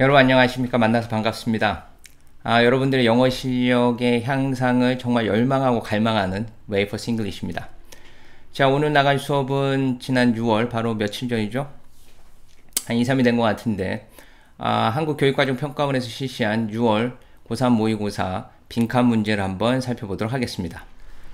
여러분 안녕하십니까? 만나서 반갑습니다. 여러분들의 영어 실력의 향상을 정말 열망하고 갈망하는 웨이퍼스 잉글리시입니다. 자, 오늘 나갈 수업은 지난 6월 바로 며칠 전이죠? 한 2, 3일 된 것 같은데 한국교육과정평가원에서 실시한 6월 고3 모의고사 빈칸 문제를 한번 살펴보도록 하겠습니다.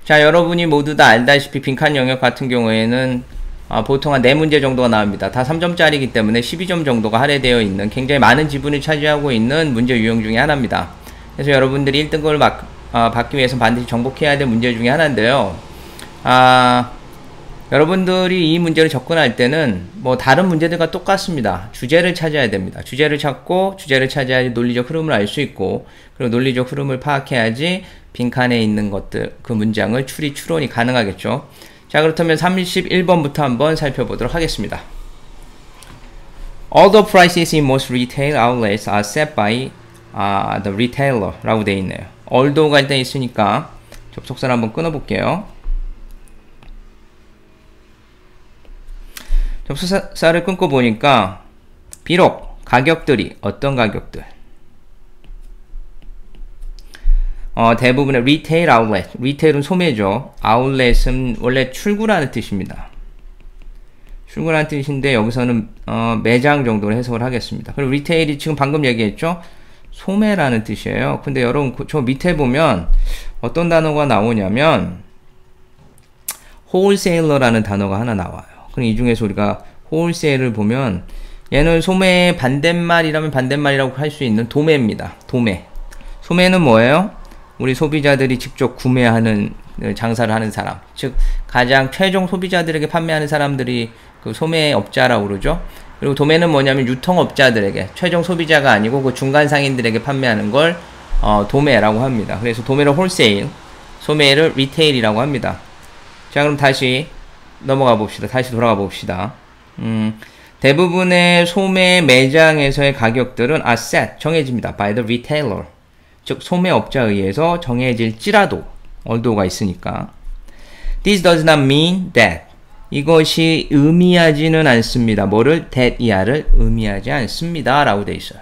자, 여러분이 모두 다 알다시피 빈칸 영역 같은 경우에는 보통 한 4문제 정도가 나옵니다. 다 3점짜리이기 때문에 12점 정도가 할애되어 있는 굉장히 많은 지분을 차지하고 있는 문제 유형 중에 하나입니다. 그래서 여러분들이 1등급을 받기 위해서 반드시 정복해야 될 문제 중에 하나인데요. 여러분들이 이 문제를 접근할 때는 뭐 다른 문제들과 똑같습니다. 주제를 찾아야 됩니다. 주제를 찾고 주제를 찾아야지 논리적 흐름을 알 수 있고, 그리고 논리적 흐름을 파악해야지 빈칸에 있는 것들, 그 문장을 추론이 가능하겠죠. 자, 그렇다면 31번부터 한번 살펴보도록 하겠습니다. All the prices in most retail outlets are set by the retailer 라고 되어 있네요. although가 일단 있으니까 접속사를 한번 끊어볼게요. 접속사를 끊고 보니까 비록 가격들이 어떤 가격들? 대부분의 리테일 아울렛, 리테일은 소매죠. 아울렛은 원래 출구라는 뜻입니다. 출구라는 뜻인데 여기서는 매장 정도로 해석을 하겠습니다. 그리고 리테일이 지금 방금 얘기했죠? 소매라는 뜻이에요. 근데 여러분 저 밑에 보면 어떤 단어가 나오냐면 홀세일러라는 단어가 하나 나와요. 그럼 이 중에서 우리가 홀세일을 보면 얘는 소매의 반대말이라면 반대말이라고 할 수 있는 도매입니다. 도매. 소매는 뭐예요? 우리 소비자들이 직접 구매하는, 장사를 하는 사람, 즉 가장 최종 소비자들에게 판매하는 사람들이 그 소매업자라고 그러죠. 그리고 도매는 뭐냐면 유통업자들에게, 최종 소비자가 아니고 그 중간 상인들에게 판매하는 걸 도매라고 합니다. 그래서 도매를 홀세일, 소매를 리테일이라고 합니다. 자, 그럼 다시 넘어가 봅시다. 다시 돌아가 봅시다. 대부분의 소매 매장에서의 가격들은 are set, 정해집니다. by the retailer, 즉 소매업자에 의해서 정해질지라도, although가 있으니까. This does not mean that, 이것이 의미하지는 않습니다. 뭐를? that 이하를 의미하지 않습니다 라고 되어 있어요.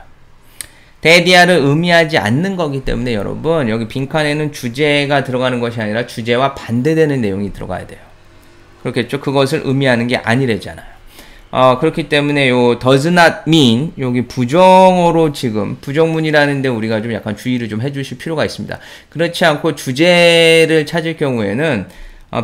that 이하를 의미하지 않는 거기 때문에 여러분 여기 빈칸에는 주제가 들어가는 것이 아니라 주제와 반대되는 내용이 들어가야 돼요. 그렇겠죠? 그것을 의미하는 게 아니래잖아요. 그렇기 때문에 요 does not mean, 여기 부정어로 지금 부정문이라는데 우리가 좀 약간 주의를 좀 해주실 필요가 있습니다. 그렇지 않고 주제를 찾을 경우에는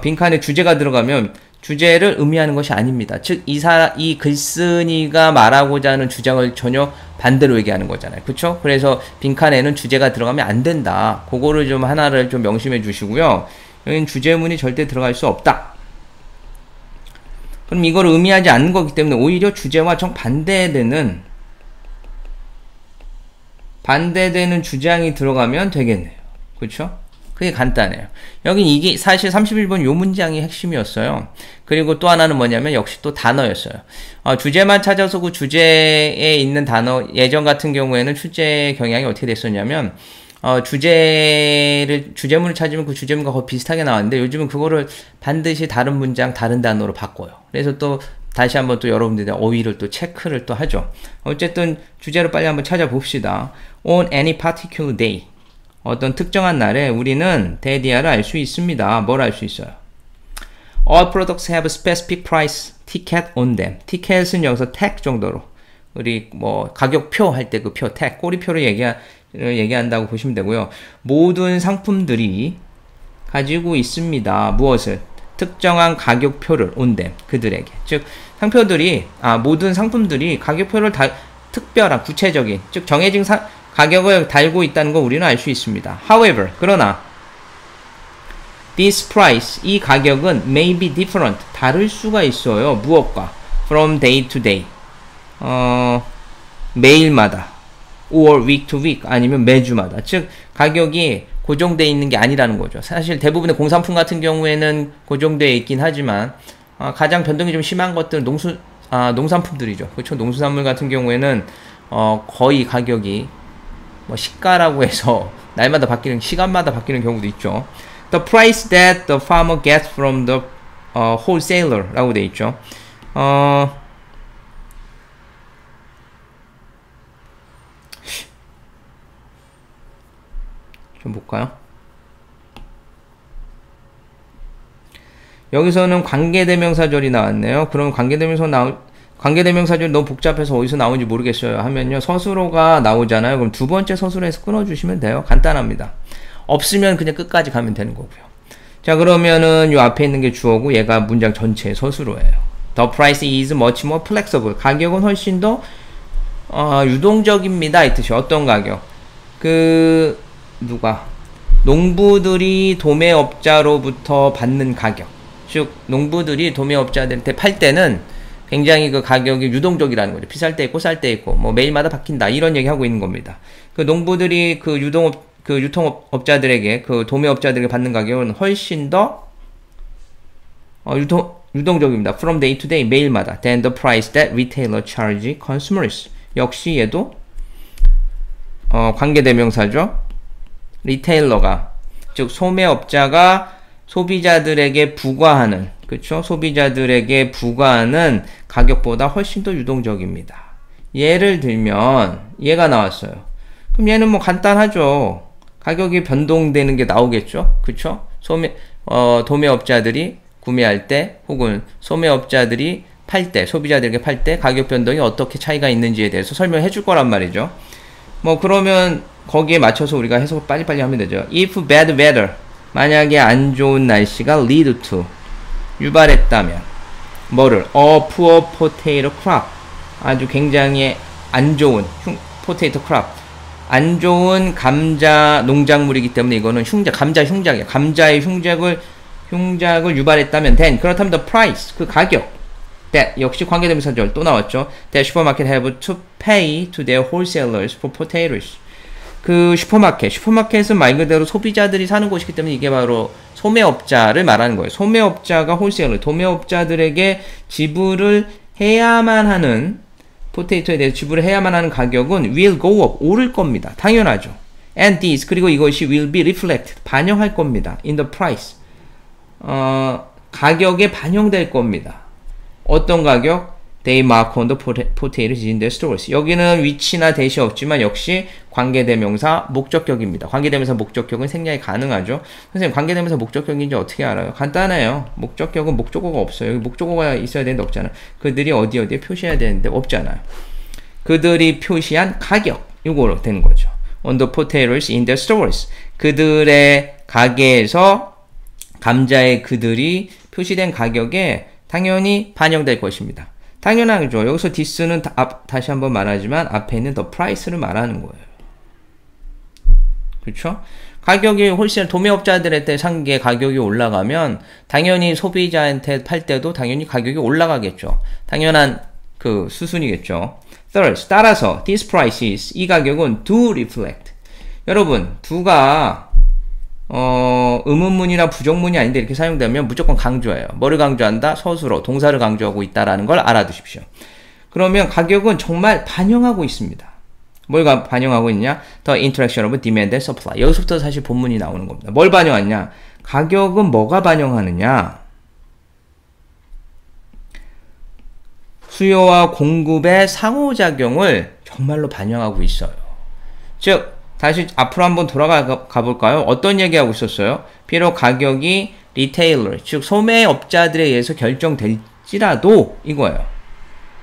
빈칸에 주제가 들어가면 주제를 의미하는 것이 아닙니다. 즉 이 글쓴이가 말하고자 하는 주장을 전혀 반대로 얘기하는 거잖아요. 그쵸? 그래서 빈칸에는 주제가 들어가면 안 된다. 그거를 좀 하나를 좀 명심해 주시고요. 여기는 주제문이 절대 들어갈 수 없다. 그럼 이걸 의미하지 않는 거기 때문에 오히려 주제와 정반대되는 주장이 들어가면 되겠네요. 그렇죠? 그게 간단해요. 여긴 이게 사실 31번 요 문장이 핵심이었어요. 그리고 또 하나는 뭐냐면 역시 또 단어였어요. 주제만 찾아서 그 주제에 있는 단어, 예전 같은 경우에는 출제 경향이 어떻게 됐었냐면 주제문을 찾으면 그 주제문과 거의 비슷하게 나왔는데 요즘은 그거를 반드시 다른 문장, 다른 단어로 바꿔요. 그래서 또 다시 한번 또 여러분들의 어휘를 또 체크를 또 하죠. 어쨌든 주제를 빨리 한번 찾아봅시다. On any particular day, 어떤 특정한 날에 우리는 대디아를 알 수 있습니다. 뭘 알 수 있어요? All products have a specific price ticket on them. 티켓은 여기서 tag 정도로, 우리 뭐 가격표 할 때 그 표, tag, 꼬리표를 얘기한다고 보시면 되고요. 모든 상품들이 가지고 있습니다. 무엇을? 특정한 가격표를 on them, 그들에게. 즉 상표들이 모든 상품들이 가격표를 특별한 구체적인, 즉 정해진 가격을 달고 있다는 거 우리는 알 수 있습니다. However, 그러나 this price, 이 가격은 may be different, 다를 수가 있어요. 무엇과? From day to day, 매일마다, or week to week, 아니면 매주마다. 즉 가격이 고정되어 있는 게 아니라는 거죠. 사실 대부분의 공산품 같은 경우에는 고정되어 있긴 하지만 가장 변동이 좀 심한 것들은 농산품들이죠. 그렇죠? 농수산물 같은 경우에는 거의 가격이 뭐 시가라고 해서 날마다 바뀌는, 시간마다 바뀌는 경우도 있죠. The price that the farmer gets from the wholesaler 라고 돼 있죠. 좀 볼까요? 여기서는 관계대명사절이 나왔네요. 그럼 관계대명사절이 너무 복잡해서 어디서 나오는지 모르겠어요 하면요, 서술어가 나오잖아요. 그럼 두 번째 서술어에서 끊어주시면 돼요. 간단합니다. 없으면 그냥 끝까지 가면 되는 거고요. 자, 그러면은 요 앞에 있는 게 주어고 얘가 문장 전체의 서술어예요. The price is much more flexible. 가격은 훨씬 더 유동적입니다 이 뜻이. 어떤 가격? 농부들이 도매업자로부터 받는 가격, 즉 농부들이 도매업자들한테 팔 때는 굉장히 그 가격이 유동적이라는 거죠. 비쌀 때 있고 쌀 때 있고 뭐 매일마다 바뀐다 이런 얘기 하고 있는 겁니다. 그 농부들이 그 유통업자들에게, 그 도매업자들에게 받는 가격은 훨씬 더 유동적입니다. From day to day, 매일마다. Than the price that retailer charge consumers. 역시 얘도 관계대명사죠. 리테일러가, 즉 소매업자가 소비자들에게 부과하는, 그쵸? 소비자들에게 부과하는 가격보다 훨씬 더 유동적입니다. 예를 들면 얘가 나왔어요. 그럼 얘는 뭐 간단하죠. 가격이 변동되는 게 나오겠죠. 그쵸? 도매업자들이 구매할 때 혹은 소매업자들이 팔 때, 소비자들에게 팔 때 가격 변동이 어떻게 차이가 있는지에 대해서 설명해 줄 거란 말이죠. 뭐 그러면 거기에 맞춰서 우리가 해석 빨리빨리 하면 되죠. If bad weather, 만약에 안 좋은 날씨가 lead to, 유발했다면 뭐를? A poor potato crop, 아주 굉장히 안 좋은 potato crop, 안 좋은 감자 농작물이기 때문에 이거는 감자 흉작이야. 감자의 흉작을 유발했다면 then, 그렇다면 the price, 그 가격, that, 역시 관계대명사절 또 나왔죠. That supermarket have to pay to their wholesalers for potatoes. 그 슈퍼마켓은 말 그대로 소비자들이 사는 곳이기 때문에 이게 바로 소매업자를 말하는 거예요. 소매업자가 홀세일러, 도매업자들에게 지불을 해야만 하는, 포테이토에 대해서 지불을 해야만 하는 가격은 will go up, 오를 겁니다. 당연하죠. And this, 그리고 이것이 will be reflected, 반영할 겁니다. in the price, 가격에 반영될 겁니다. 어떤 가격? They mark on the potatoes in their stores. 여기는 위치나 대시 없지만 역시 관계대명사 목적격입니다. 관계대명사 목적격은 생략이 가능하죠. 선생님, 관계대명사 목적격인지 어떻게 알아요? 간단해요. 목적격은 목적어가 없어요. 여기 목적어가 있어야 되는데 없잖아요. 그들이 어디에 표시해야 되는데 없잖아요. 그들이 표시한 가격, 이거로 되는 거죠. On the potatoes in their stores. 그들의 가게에서 감자의 그들이 표시된 가격에 당연히 반영될 것입니다. 당연하죠. 여기서 this는 다시 한번 말하지만 앞에 있는 the price를 말하는 거예요. 그렇죠? 가격이 홀세일 도매업자들한테 산 게 가격이 올라가면 당연히 소비자한테 팔 때도 당연히 가격이 올라가겠죠. 당연한 그 수순이겠죠. Third, 따라서 this prices, 이 가격은 do reflect. 여러분, do가 의문문이나 부정문이 아닌데 이렇게 사용되면 무조건 강조해요. 뭐를 강조한다? 서술어, 동사를 강조하고 있다라는 걸 알아두십시오. 그러면 가격은 정말 반영하고 있습니다. 뭘 반영하고 있냐? The interaction of demand and supply. 여기서부터 사실 본문이 나오는 겁니다. 뭘 반영하냐? 가격은 뭐가 반영하느냐? 수요와 공급의 상호작용을 정말로 반영하고 있어요. 즉, 다시 앞으로 한번 돌아가 볼까요? 어떤 얘기하고 있었어요? 비록 가격이 리테일러, 즉 소매업자들에 의해서 결정될지라도 이거예요.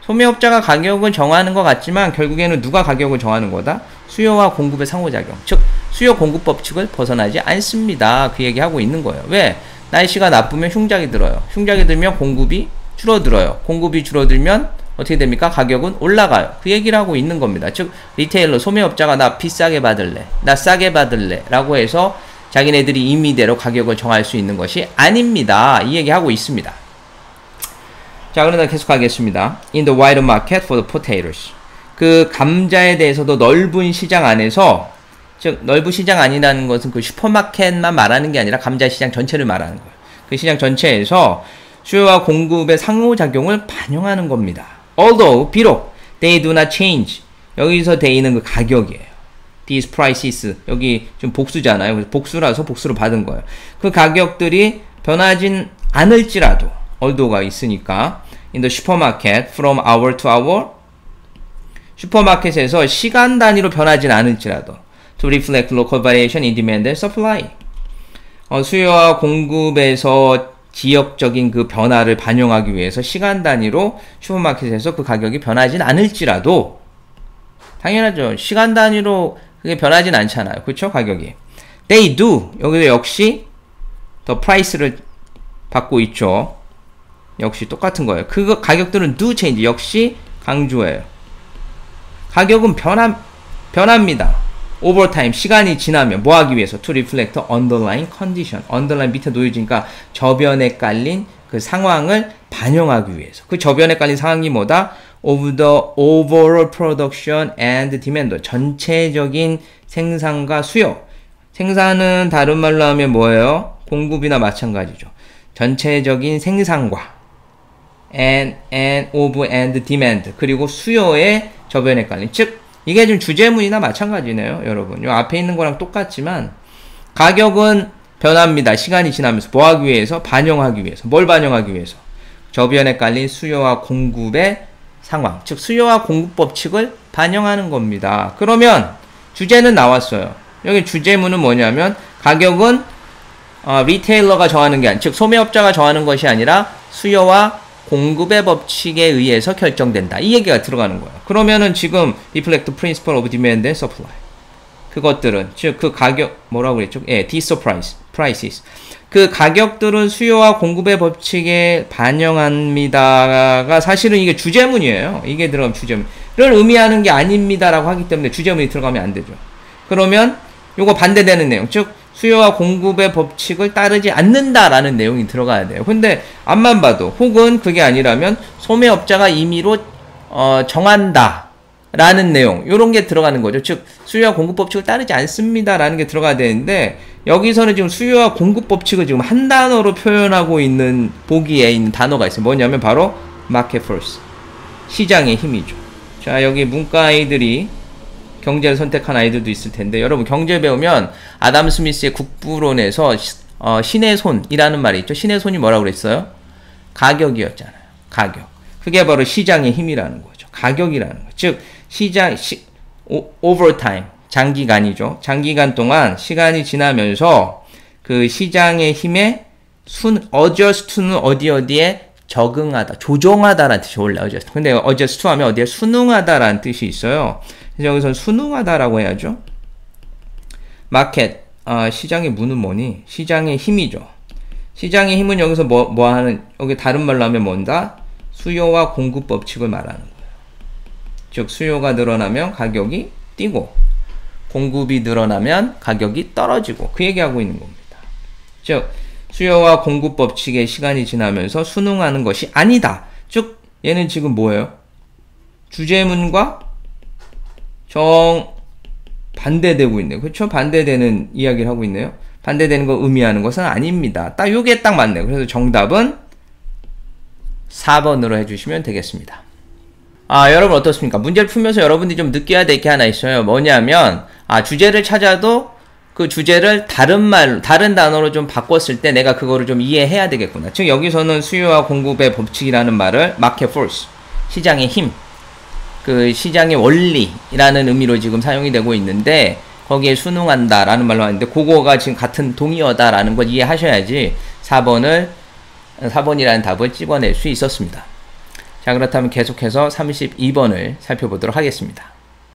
소매업자가 가격을 정하는 것 같지만 결국에는 누가 가격을 정하는 거다? 수요와 공급의 상호작용, 즉 수요 공급 법칙을 벗어나지 않습니다. 그 얘기하고 있는 거예요. 왜? 날씨가 나쁘면 흉작이 들어요. 흉작이 들면 공급이 줄어들어요. 공급이 줄어들면 어떻게 됩니까? 가격은 올라가요. 그 얘기를 하고 있는 겁니다. 즉 리테일러, 소매업자가 나 비싸게 받을래, 나 싸게 받을래 라고 해서 자기네들이 임의대로 가격을 정할 수 있는 것이 아닙니다. 이 얘기하고 있습니다. 자, 그러다 계속 하겠습니다. In the wider market for the potatoes. 그 감자에 대해서도 넓은 시장 안에서, 즉 넓은 시장 아니라는 것은 그 슈퍼마켓만 말하는 게 아니라 감자 시장 전체를 말하는 거예요. 그 시장 전체에서 수요와 공급의 상호작용을 반영하는 겁니다. Although, 비록 they do not change. 여기서 they는 그 가격이에요. These prices, 여기 좀 복수잖아요. 그래서 복수라서 복수로 받은 거예요. 그 가격들이 변하진 않을지라도, although가 있으니까 in the supermarket from hour to hour, 슈퍼마켓에서 시간 단위로 변하진 않을지라도 to reflect local variation in demand and supply. 수요와 공급에서 지역적인 그 변화를 반영하기 위해서 시간 단위로 슈퍼마켓에서 그 가격이 변하진 않을지라도 당연하죠. 시간 단위로 그게 변하진 않잖아요. 그렇죠? 가격이. They do. 여기도 역시 더 프라이스를 받고 있죠. 역시 똑같은 거예요. 그 가격들은 do change. 역시 강조해요. 가격은 변합니다. over time. 시간이 지나면 뭐 하기 위해서? to reflect underlying condition. underline 밑에 놓여지니까 저변에 깔린 그 상황을 반영하기 위해서. 그 저변에 깔린 상황이 뭐다? of the overall production and demand. 전체적인 생산과 수요. 생산은 다른 말로 하면 뭐예요? 공급이나 마찬가지죠. 전체적인 생산과 and demand. 그리고 수요의 저변에 깔린. 즉, 이게 좀 주제문이나 마찬가지네요, 여러분. 요 앞에 있는 거랑 똑같지만, 가격은 변합니다. 시간이 지나면서. 뭐 하기 위해서? 반영하기 위해서. 뭘 반영하기 위해서? 저변에 깔린 수요와 공급의 상황. 즉, 수요와 공급 법칙을 반영하는 겁니다. 그러면, 주제는 나왔어요. 여기 주제문은 뭐냐면, 가격은, 리테일러가 정하는 게 아니라, 즉, 소매업자가 정하는 것이 아니라, 수요와 공급의 법칙에 의해서 결정된다. 이 얘기가 들어가는 거예요. 그러면은 지금 reflect principle of demand and supply. 그것들은 즉 그 가격 뭐라고 그랬죠? 예, these prices. 그 가격들은 수요와 공급의 법칙에 반영합니다가 사실은 이게 주제문이에요. 이게 들어가면 주제문을 의미하는 게 아닙니다라고 하기 때문에 주제문이 들어가면 안 되죠. 그러면 요거 반대되는 내용. 즉 수요와 공급의 법칙을 따르지 않는다라는 내용이 들어가야 돼요. 근데 앞만 봐도 혹은 그게 아니라면 소매업자가 임의로 정한다라는 내용 요런 게 들어가는 거죠. 즉 수요와 공급 법칙을 따르지 않습니다라는 게 들어가야 되는데 여기서는 지금 수요와 공급 법칙을 지금 한 단어로 표현하고 있는 보기에 있는 단어가 있어요. 뭐냐면 바로 market force. 시장의 힘이죠. 자, 여기 문과 아이들이 경제를 선택한 아이들도 있을 텐데 여러분 경제 배우면 아담 스미스의 국부론에서 신의 손이라는 말이 있죠. 신의 손이 뭐라고 그랬어요? 가격이었잖아요. 가격. 그게 바로 시장의 힘이라는 거죠. 가격이라는 거. 즉 over time. 장기간이죠. 장기간 동안 시간이 지나면서 그 시장의 힘에 adjust to는 어디에 적응하다, 조정하다라는 뜻이 올라요. 근데 adjust to 하면 어디에 순응하다라는 뜻이 있어요. 그래서 여기서 순응하다라고 해야죠. 마켓, 시장의 무는 뭐니? 시장의 힘이죠. 시장의 힘은 여기서 뭐 하는, 여기 다른 말로 하면 뭔다? 수요와 공급 법칙을 말하는 거예요. 즉, 수요가 늘어나면 가격이 뛰고, 공급이 늘어나면 가격이 떨어지고, 그 얘기하고 있는 겁니다. 즉, 수요와 공급 법칙의 시간이 지나면서 순응하는 것이 아니다. 즉, 얘는 지금 뭐예요? 주제문과 반대되고 있네요. 그렇죠? 반대되는 이야기를 하고 있네요. 반대되는 거 의미하는 것은 아닙니다. 딱 요게 딱 맞네요. 그래서 정답은 4번으로 해주시면 되겠습니다. 여러분 어떻습니까? 문제를 풀면서 여러분들이 좀 느껴야 될 게 하나 있어요. 뭐냐면 주제를 찾아도 그 주제를 다른 단어로 좀 바꿨을 때 내가 그거를 좀 이해해야 되겠구나. 즉 여기서는 수요와 공급의 법칙이라는 말을 market force, 시장의 힘, 그 시장의 원리라는 의미로 지금 사용이 되고 있는데 거기에 순응한다라는 말로 하는데 그거가 지금 같은 동의어다라는 걸 이해하셔야지 4번이라는 답을 찍어낼 수 있었습니다. 자, 그렇다면 계속해서 32번을 살펴보도록 하겠습니다.